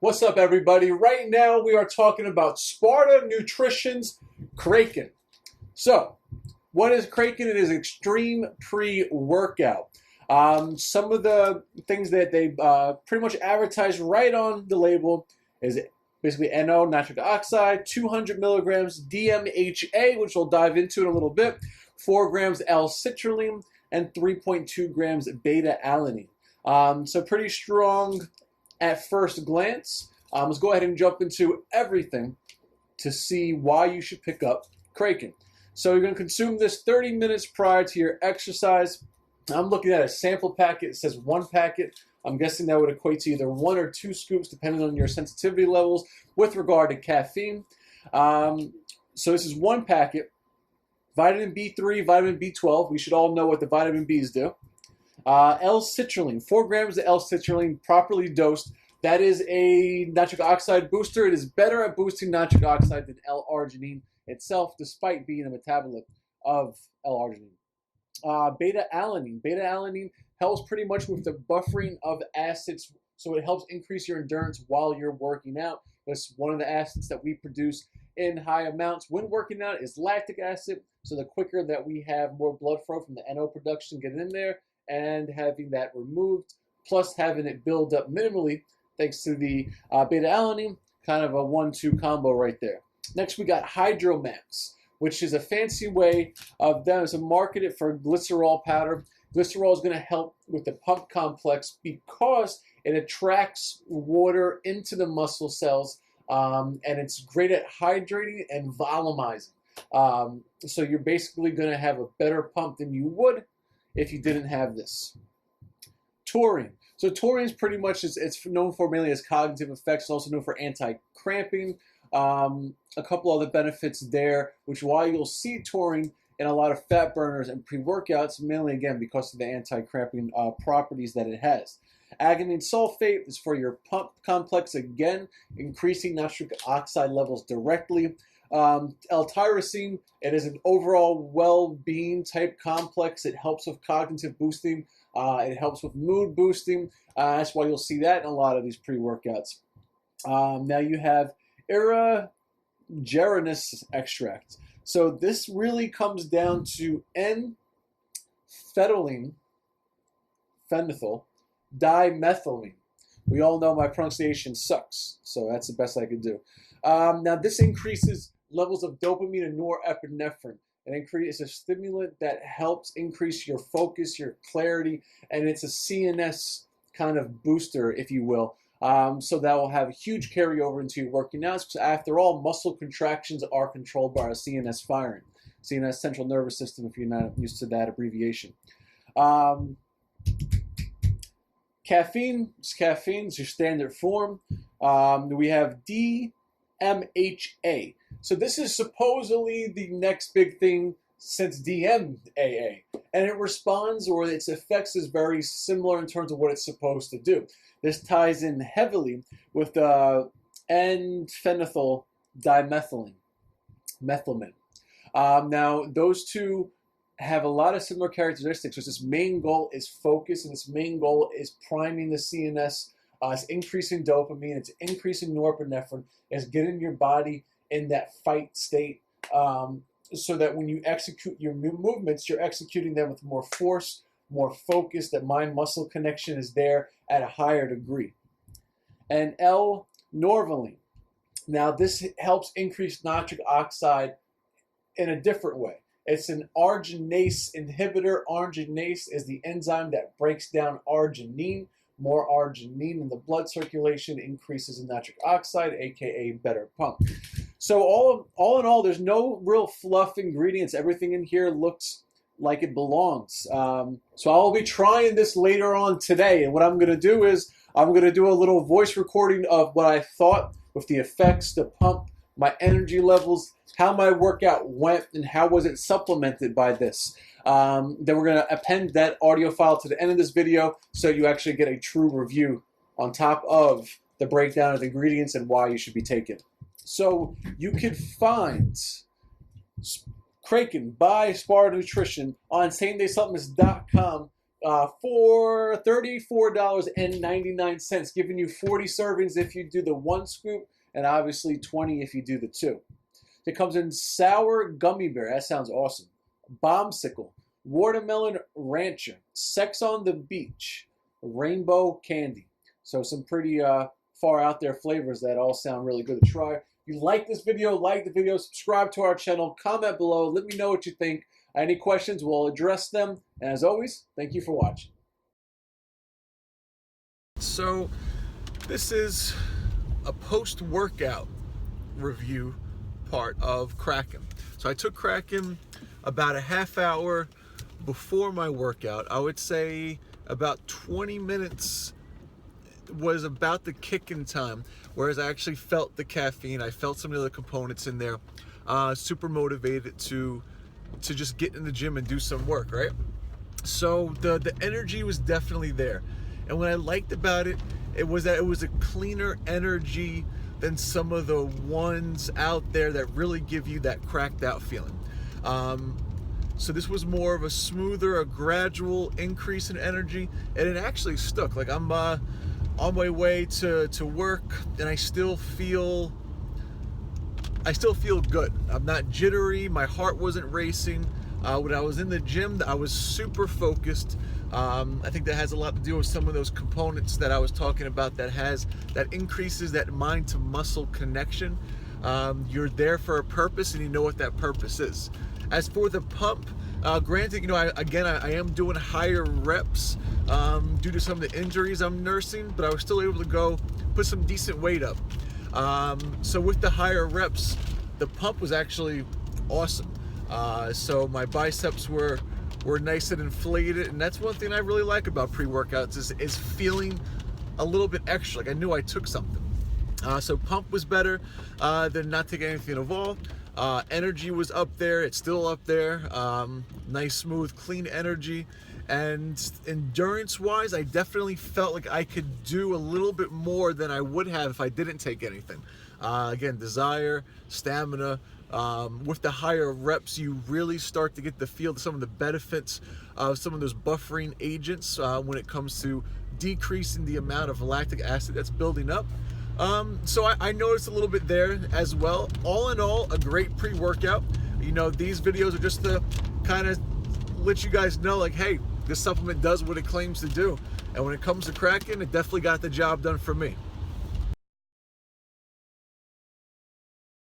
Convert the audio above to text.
What's up, everybody? Right now, we are talking about Sparta Nutrition's Kraken. So, what is Kraken? It is extreme pre-workout. Some of the things that they pretty much advertise right on the label is basically NO, nitric oxide, 200 milligrams DMHA, which we'll dive into in a little bit, 4 grams L-citrulline, and 3.2 grams beta-alanine. So pretty strong at first glance. Let's go ahead and jump into everything to see why you should pick up Kraken. So you're going to consume this 30 minutes prior to your exercise. I'm looking at a sample packet. It says 1 packet. I'm guessing that would equate to either 1 or 2 scoops, depending on your sensitivity levels with regard to caffeine. So this is 1 packet. Vitamin B3, vitamin B12. We should all know what the vitamin Bs do. L-citrulline, 4 grams of L-citrulline properly dosed. That is a nitric oxide booster. It is better at boosting nitric oxide than L-arginine itself, despite being a metabolite of L-arginine. Beta-alanine. Beta-alanine helps pretty much with the buffering of acids, so it helps increase your endurance while you're working out. That's one of the acids that we produce in high amounts when working out is lactic acid, so the quicker that we have more blood flow from the NO production getting in there and having that removed, plus having it build up minimally thanks to the beta-alanine, kind of a 1-2 combo right there. Next, we got Hydromax, which is a fancy way of them to market it for glycerol powder. Glycerol is going to help with the pump complex because it attracts water into the muscle cells, and it's great at hydrating and volumizing. So you're basically going to have a better pump than you would if you didn't have this. Taurine. So taurine is pretty much, it's known for mainly as cognitive effects. It's also known for anti-cramping. A couple other benefits there, which why you'll see taurine in a lot of fat burners and pre-workouts, mainly again because of the anti-cramping properties that it has. Alanine sulfate is for your pump complex, again, increasing nitric oxide levels directly. L-tyrosine, it is an overall well-being type complex. It helps with cognitive boosting. It helps with mood boosting. That's why you'll see that in a lot of these pre-workouts. Now you have aerogeninous extract. So this really comes down to N-phenethyl dimethylene. We all know my pronunciation sucks, so that's the best I could do. Now this increases levels of dopamine and norepinephrine. It's a stimulant that helps increase your focus, your clarity, and it's a CNS kind of booster, if you will. So that will have a huge carryover into your working out. Because after all, muscle contractions are controlled by our CNS firing, CNS central nervous system, if you're not used to that abbreviation. Caffeine, it's your standard form. We have DMHA. So this is supposedly the next big thing since DMAA. And it responds, or its effects is very similar in terms of what it's supposed to do. This ties in heavily with the N-phenethyl dimethylene, methylamine. Now, those two have a lot of similar characteristics. Its main goal is focus, and its main goal is priming the CNS. It's increasing dopamine, it's increasing norepinephrine, it's getting your body in that fight state, so that when you execute your movements, you're executing them with more force, more focus, that mind-muscle connection is there at a higher degree. And L-norvaline. Now this helps increase nitric oxide in a different way. It's an arginase inhibitor. Arginase is the enzyme that breaks down arginine. More arginine in the blood circulation increases in nitric oxide, aka better pump. So all in all, there's no real fluff ingredients. Everything in here looks like it belongs. So I'll be trying this later on today, and what I'm going to do is I'm going to do a little voice recording of what I thought with the effects, the pump, my energy levels, how my workout went, and how was it supplemented by this. Then we're going to append that audio file to the end of this video so you actually get a true review on top of the breakdown of the ingredients and why you should be taken. So you can find Kraken by Sparta Nutrition on SameDaySupplements.com for $34.99, giving you 40 servings if you do the 1 scoop, and obviously 20 if you do the 2. It comes in sour gummy bear. That sounds awesome. Bombsicle, watermelon rancher, sex on the beach, rainbow candy. So some pretty far out there flavors that all sound really good to try. If you like this video, like the video, subscribe to our channel, comment below, let me know what you think. Any questions, we'll address them. And as always, thank you for watching. So this is a post-workout review part of Kraken. So I took Kraken about a half hour before my workout. I would say about 20 minutes was about the kick-in time, whereas I actually felt the caffeine. I felt some of the components in there. Super motivated to just get in the gym and do some work, right? So the energy was definitely there. And what I liked about it, it was that it was a cleaner energy than some of the ones out there that really give you that cracked out feeling. So this was more of a smoother, a gradual increase in energy, and it actually stuck. Like I'm on my way to work, and I still feel good. I'm not jittery. My heart wasn't racing. When I was in the gym, I was super focused. I think that has a lot to do with some of those components that I was talking about that increases that mind to muscle connection. You're there for a purpose, and you know what that purpose is. As for the pump, granted, you know, I am doing higher reps due to some of the injuries I'm nursing, but I was still able to go put some decent weight up. So with the higher reps, the pump was actually awesome. So my biceps were nice and inflated, and that's one thing I really like about pre-workouts is feeling a little bit extra, like I knew I took something. So pump was better than not taking anything at all. Energy was up there, it's still up there. Nice, smooth, clean energy. And endurance wise, I definitely felt like I could do a little bit more than I would have if I didn't take anything. Again, desire, stamina. With the higher reps, you really start to get the feel of some of the benefits of some of those buffering agents when it comes to decreasing the amount of lactic acid that's building up. So I noticed a little bit there as well. All in all, a great pre-workout. You know, these videos are just to kind of let you guys know, like, hey, this supplement does what it claims to do. And when it comes to Kraken, it definitely got the job done for me.